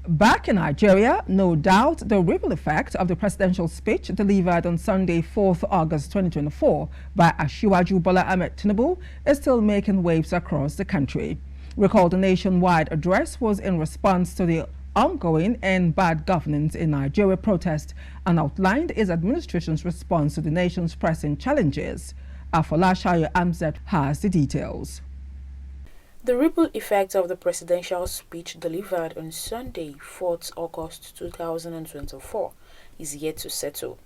Back in Nigeria, no doubt the ripple effect of the presidential speech delivered on Sunday, 4th August 2024 by Asiwaju Bola Ahmed Tinubu is still making waves across the country. Recall the nationwide address was in response to the ongoing and bad governance in Nigeria protest and outlined his administration's response to the nation's pressing challenges. Afolashayo Amzat has the details. The ripple effect of the presidential speech delivered on Sunday, 4th August 2024, is yet to settle.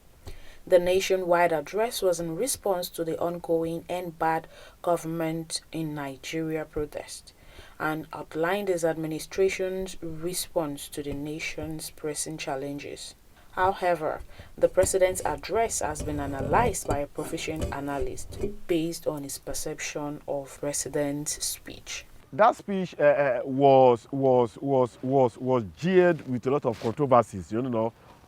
The nationwide address was in response to the ongoing and bad government in Nigeria protest and outlined his administration's response to the nation's pressing challenges. However, the president's address has been analyzed by a proficient analyst based on his perception of president's speech. That speech was jeered with a lot of controversies.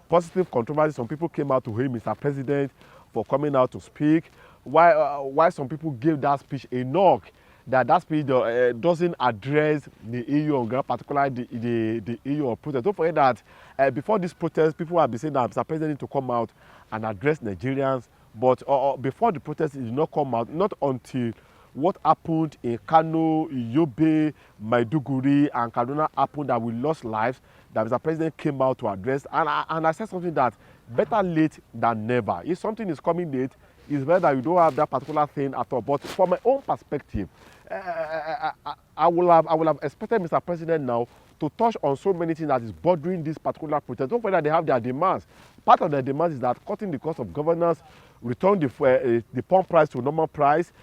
Positive controversies. Some people came out to hate Mr. President for coming out to speak. Why some people gave that speech a knock. That speech doesn't address the issue of ground, particularly the issue of protest. Don't forget that before this protest, people have been saying that Mr. President needs to come out and address Nigerians. But before the protest, it did not come out, not until what happened in Kano, Yobe, Maiduguri, and Kaduna happened that we lost lives, that Mr. President came out to address. And I said something that better late than never. If something is coming late, it's better that you don't have that particular thing at all. But from my own perspective, I will have expected Mr. President now to touch on so many things that is bothering this particular protest. Don't forget that they have their demands. Part of their demands is that cutting the cost of governance, return the pump price to normal price,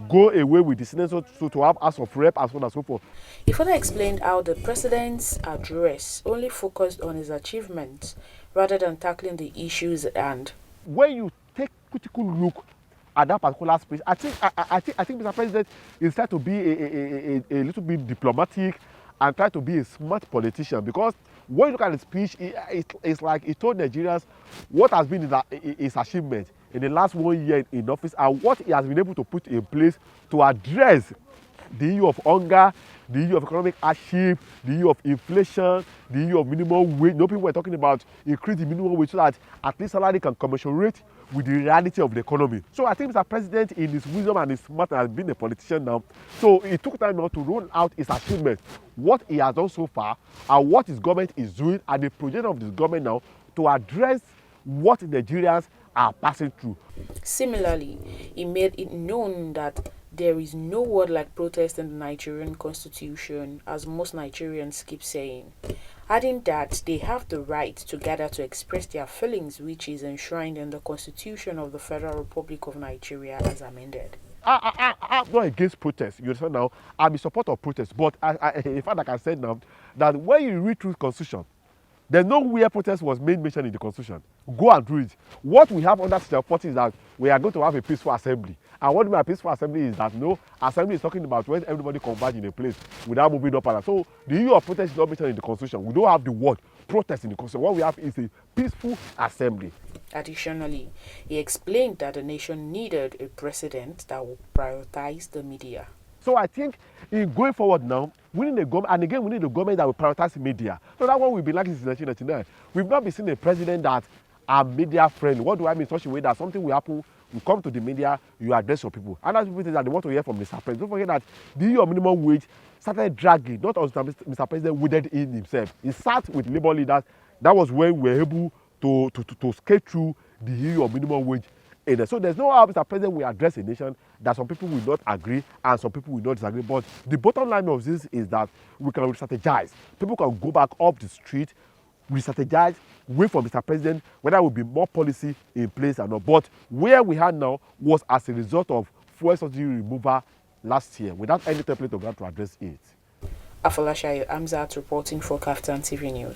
go away with the Senate to have House of Rep, as well and so forth. He further explained how the president's address only focused on his achievements rather than tackling the issues at hand. When you take critical look at that particular speech, I think Mr. President is trying to be a little bit diplomatic and try to be a smart politician, because when you look at the speech, it's like he told Nigerians what has been his achievement in the last 1 year in office and what he has been able to put in place to address the issue of hunger, the issue of economic hardship, the issue of inflation, the issue of minimum wage. People were talking about increase the minimum wage so that at least salary can commensurate with the reality of the economy. So I think Mr. President, in his wisdom and his smart, has been a politician now. So it took time now to roll out his achievements, what he has done so far, and what his government is doing, and the project of this government now to address what Nigerians are passing through. Similarly, he made it known that there is no word like protest in the Nigerian constitution, as most Nigerians keep saying, adding that they have the right to gather to express their feelings, which is enshrined in the Constitution of the Federal Republic of Nigeria as amended. I'm not against protest, you understand now? I'm in support of protest, but in fact, like I said now, that when you read through the Constitution, there's nowhere protest was made mention in the Constitution. Go and read. What we have under Section 40 is that we are going to have a peaceful assembly. And what we mean by peaceful assembly is that no assembly is talking about when everybody converge in a place without moving up and down. So the issue of protest is not mentioned in the Constitution. We don't have the word protest in the Constitution. What we have is a peaceful assembly. Additionally, he explained that the nation needed a president that would prioritize the media. So I think in going forward now, we need a government, and again we need a government that will prioritize media. So that's what we've been like since 1999. We've not been seeing a president that are media friendly. What do I mean in such a way that something will happen, you come to the media, you address your people. And that's people that they want to hear from Mr. President. Don't forget that the issue of minimum wage started dragging, not until Mr. President waded in himself. He sat with labor leaders. That was when we were able to skate through the issue of minimum wage. So there's no how Mr. President will address a nation that some people will not agree and some people will not disagree. But the bottom line of this is that we can re-strategize. People can go back up the street, re-strategize, wait for Mr. President, whether there will be more policy in place or not. But where we are now was as a result of fuel subsidy removal last year without any template of that to address it. Afolashayo Amzat reporting for KAFTAN TV News.